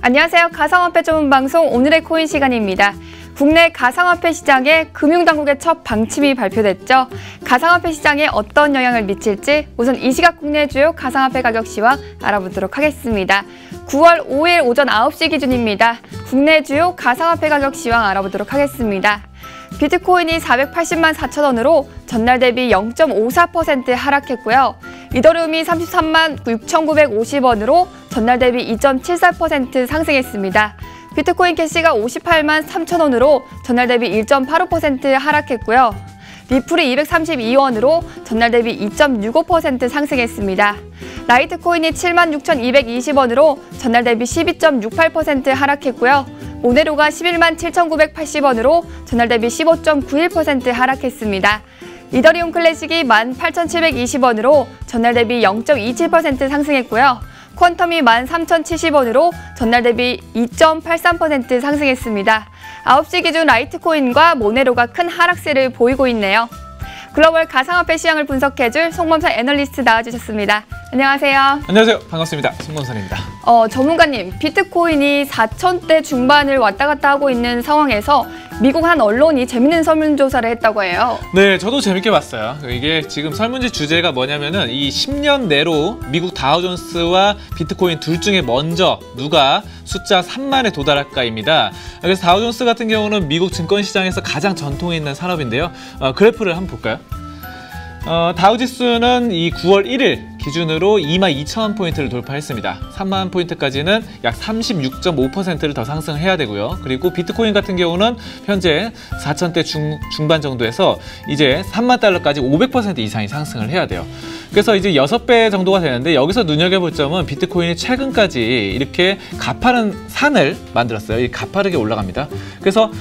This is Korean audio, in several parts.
안녕하세요. 가상화폐 전문 방송 오늘의 코인 시간입니다. 국내 가상화폐 시장에 금융당국의 첫 방침이 발표됐죠. 가상화폐 시장에 어떤 영향을 미칠지 우선 이 시각 국내 주요 가상화폐 가격 시황 알아보도록 하겠습니다. 9월 5일 오전 9시 기준입니다. 국내 주요 가상화폐 가격 시황 알아보도록 하겠습니다. 비트코인이 480만 4천 원으로 전날 대비 0.54% 하락했고요. 이더리움이 33만 6,950원으로 전날 대비 2.74% 상승했습니다. 비트코인 캐시가 58만 3천 원으로 전날 대비 1.85% 하락했고요. 리플이 232원으로 전날 대비 2.65% 상승했습니다. 라이트코인이 7만 6,220원으로 전날 대비 12.68% 하락했고요. 모네로가 11만 7,980원으로 전날 대비 15.91% 하락했습니다. 이더리움 클래식이 18,720원으로 전날 대비 0.27% 상승했고요. 퀀텀이 13,070원으로 전날 대비 2.83% 상승했습니다. 9시 기준 라이트코인과 모네로가 큰 하락세를 보이고 있네요. 글로벌 가상화폐 시장을 분석해줄 송범선 애널리스트 나와주셨습니다. 안녕하세요. 안녕하세요. 반갑습니다. 송범선입니다. 전문가님, 비트코인이 4천대 중반을 왔다 갔다 하고 있는 상황에서 미국 한 언론이 재밌는 설문조사를 했다고 해요. 네, 저도 재밌게 봤어요. 이게 지금 설문지 주제가 뭐냐면은 이 10년 내로 미국 다우존스와 비트코인 둘 중에 먼저 누가 숫자 3만에 도달할까입니다. 그래서 다우존스 같은 경우는 미국 증권시장에서 가장 전통이 있는 산업인데요. 그래프를 한번 볼까요? 다우지수는 이 9월 1일 기준으로 22,000원 포인트를 돌파했습니다. 3만 포인트까지는 약 36.5%를 더 상승해야 되고요. 그리고 비트코인 같은 경우는 현재 4천대 중반 정도에서 이제 3만 달러까지 500% 이상이 상승을 해야 돼요. 그래서 이제 6배 정도가 되는데 여기서 눈여겨볼 점은 비트코인이 최근까지 이렇게 가파른 산을 만들었어요. 이 가파르게 올라갑니다. 그래서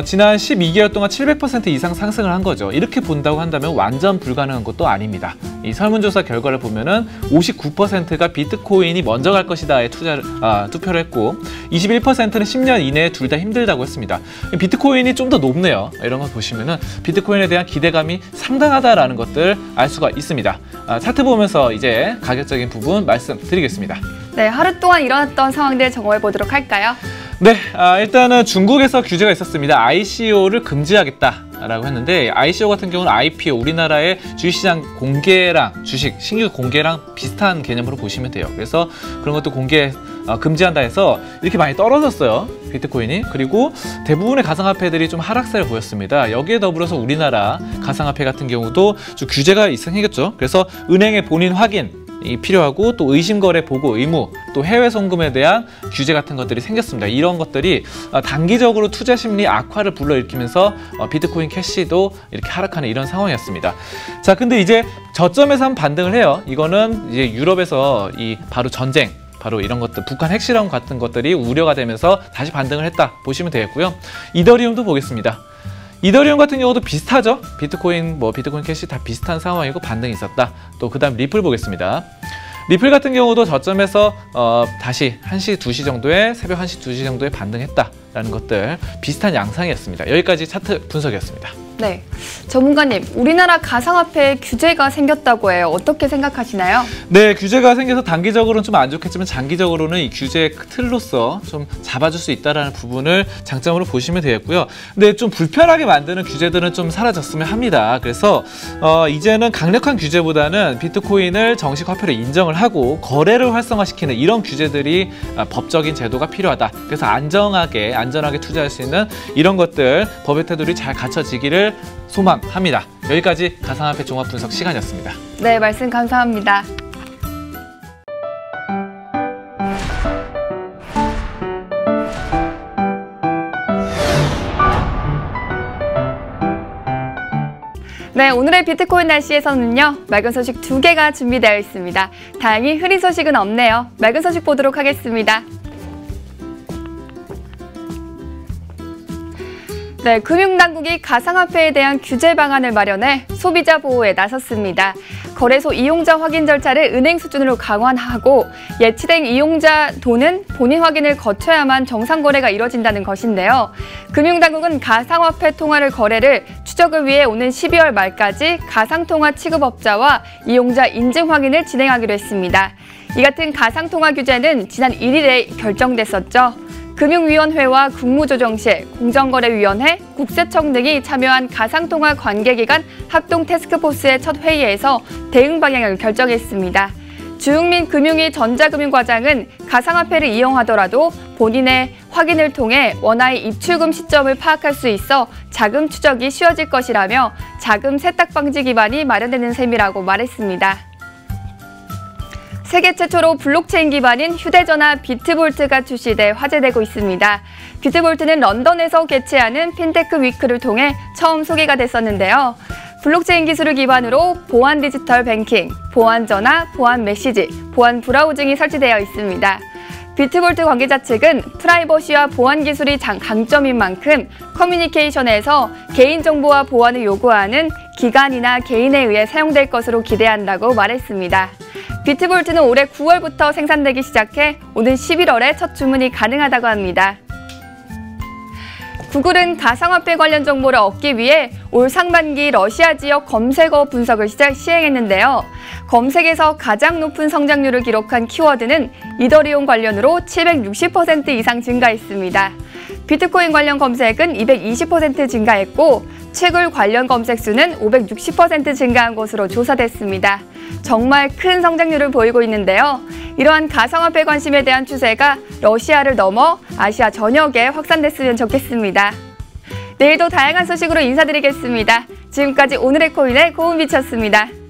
지난 12개월 동안 700% 이상 상승을 한 거죠. 이렇게 본다고 한다면 완전 불가능한 것도 아닙니다. 이 설문조사 결과를 보면은 59%가 비트코인이 먼저 갈 것이다에 투표를 했고 21%는 10년 이내에 둘 다 힘들다고 했습니다. 비트코인이 좀 더 높네요. 이런 거 보시면은 비트코인에 대한 기대감이 상당하다라는 것들 알 수가 있습니다. 차트 보면서 이제 가격적인 부분 말씀드리겠습니다. 네, 하루 동안 일어났던 상황들 점검해 보도록 할까요? 네, 일단은 중국에서 규제가 있었습니다. ICO를 금지하겠다라고 했는데 ICO 같은 경우는 IPO, 우리나라의 주식시장 공개랑 주식 신규 공개랑 비슷한 개념으로 보시면 돼요. 그래서 그런 것도 공개 금지한다 해서 이렇게 많이 떨어졌어요. 비트코인이. 그리고 대부분의 가상화폐들이 좀 하락세를 보였습니다. 여기에 더불어서 우리나라 가상화폐 같은 경우도 좀 규제가 생겼죠. 그래서 은행의 본인 확인 이 필요하고 또 의심거래 보고 의무 또 해외 송금에 대한 규제 같은 것들이 생겼습니다. 이런 것들이 단기적으로 투자 심리 악화를 불러일으키면서 비트코인 캐시도 이렇게 하락하는 이런 상황이었습니다. 자, 근데 이제 저점에서 한번 반등을 해요. 이거는 이제 유럽에서 바로 전쟁 바로 이런 것들 북한 핵실험 같은 것들이 우려가 되면서 다시 반등을 했다 보시면 되겠고요. 이더리움도 보겠습니다. 이더리움 같은 경우도 비슷하죠. 비트코인 캐시 다 비슷한 상황이고 반등이 있었다. 또 그다음 리플 보겠습니다. 리플 같은 경우도 저점에서 다시 1시, 2시 정도에 새벽 1시, 2시 정도에 반등했다라는 것들 비슷한 양상이었습니다. 여기까지 차트 분석이었습니다. 네, 전문가님, 우리나라 가상화폐에 규제가 생겼다고 해요. 어떻게 생각하시나요? 네, 규제가 생겨서 단기적으로는 좀 안 좋겠지만 장기적으로는 이 규제의 틀로서 좀 잡아줄 수 있다는 부분을 장점으로 보시면 되겠고요. 근데 좀 불편하게 만드는 규제들은 좀 사라졌으면 합니다. 그래서 이제는 강력한 규제보다는 비트코인을 정식 화폐로 인정을 하고 거래를 활성화시키는 이런 규제들이 법적인 제도가 필요하다. 그래서 안전하게 투자할 수 있는 이런 것들 법의 테두리 잘 갖춰지기를 소망합니다. 여기까지 가상화폐 종합 분석 시간이었습니다. 네, 말씀 감사합니다. 네, 오늘의 비트코인 날씨에서는요, 맑은 소식 2개가 준비되어 있습니다. 다행히 흐린 소식은 없네요. 맑은 소식 보도록 하겠습니다. 네, 금융당국이 가상화폐에 대한 규제 방안을 마련해 소비자 보호에 나섰습니다. 거래소 이용자 확인 절차를 은행 수준으로 강화하고 예치된 이용자 돈은 본인 확인을 거쳐야만 정상 거래가 이뤄진다는 것인데요. 금융당국은 가상화폐 통화를 거래를 추적을 위해 오는 12월 말까지 가상통화 취급업자와 이용자 인증 확인을 진행하기로 했습니다. 이 같은 가상통화 규제는 지난 1일에 결정됐었죠. 금융위원회와 국무조정실, 공정거래위원회, 국세청 등이 참여한 가상통화 관계기관 합동 태스크포스의 첫 회의에서 대응 방향을 결정했습니다. 주흥민 금융위 전자금융과장은 가상화폐를 이용하더라도 본인의 확인을 통해 원화의 입출금 시점을 파악할 수 있어 자금 추적이 쉬워질 것이라며 자금 세탁 방지 기반이 마련되는 셈이라고 말했습니다. 세계 최초로 블록체인 기반인 휴대전화 비트볼트가 출시돼 화제되고 있습니다. 비트볼트는 런던에서 개최하는 핀테크 위크를 통해 처음 소개가 됐었는데요. 블록체인 기술을 기반으로 보안 디지털 뱅킹, 보안 전화, 보안 메시지, 보안 브라우징이 설치되어 있습니다. 비트볼트 관계자 측은 프라이버시와 보안 기술이 강점인 만큼 커뮤니케이션에서 개인정보와 보안을 요구하는 기관이나 개인에 의해 사용될 것으로 기대한다고 말했습니다. 비트볼트는 올해 9월부터 생산되기 시작해 오는 11월에 첫 주문이 가능하다고 합니다. 구글은 가상화폐 관련 정보를 얻기 위해 올 상반기 러시아 지역 검색어 분석을 시행했는데요. 검색에서 가장 높은 성장률을 기록한 키워드는 이더리움 관련으로 760% 이상 증가했습니다. 비트코인 관련 검색은 220% 증가했고 채굴 관련 검색 수는 560% 증가한 것으로 조사됐습니다. 정말 큰 성장률을 보이고 있는데요. 이러한 가상화폐 관심에 대한 추세가 러시아를 넘어 아시아 전역에 확산됐으면 좋겠습니다. 내일도 다양한 소식으로 인사드리겠습니다. 지금까지 오늘의 코인의 고은비치였습니다.